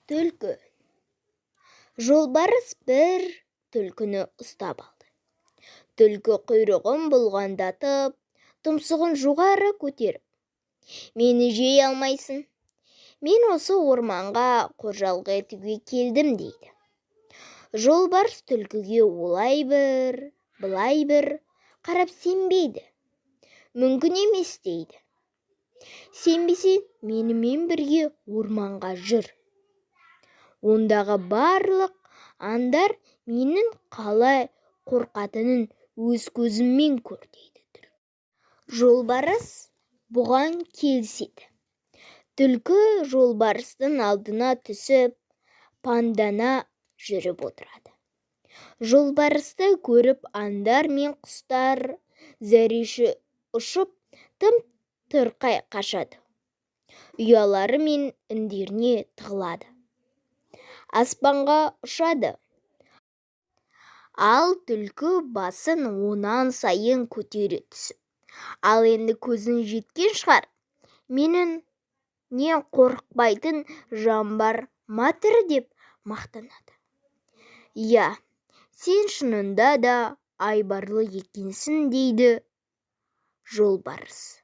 Түлкі. Жолбарыс бір түлкіні ұстап алды. Түлкі құйрығын бұлғандатып, тұмсығын жоғары көтеріп: «Мені жей алмайсың. Мен осы орманға қожалық етуге келдім» дейді. Жолбарыс түлкіге олай бір, былай бір қарап сенбейді. «Мүмкін емес» дейді. «Сенбесең, менімен бірге орманға жүр. Ондағы барлық аңдар менің қалай қорқатынын өз көзіңмен көр» дейді түлкі. Жолбарыс бұған келіседі. Түлкі жолбарыстың алдына түсіп, паңдана жүріп отырады. Жолбарысты көріп аңдар мен құстар зәреші ұшып, тым-тырқай қашады. Ұялары мен індеріне тығылады. Аспанға ұшады. Ал түлкі басын онан сайын көтере түсіп: «Ал енді көзің жеткен шығар. Менің не қорықпайтын жан бар ма тірі» деп мақтанады. «Иә, сен шынында да айбарлы екенсің» дейді жолбарыс.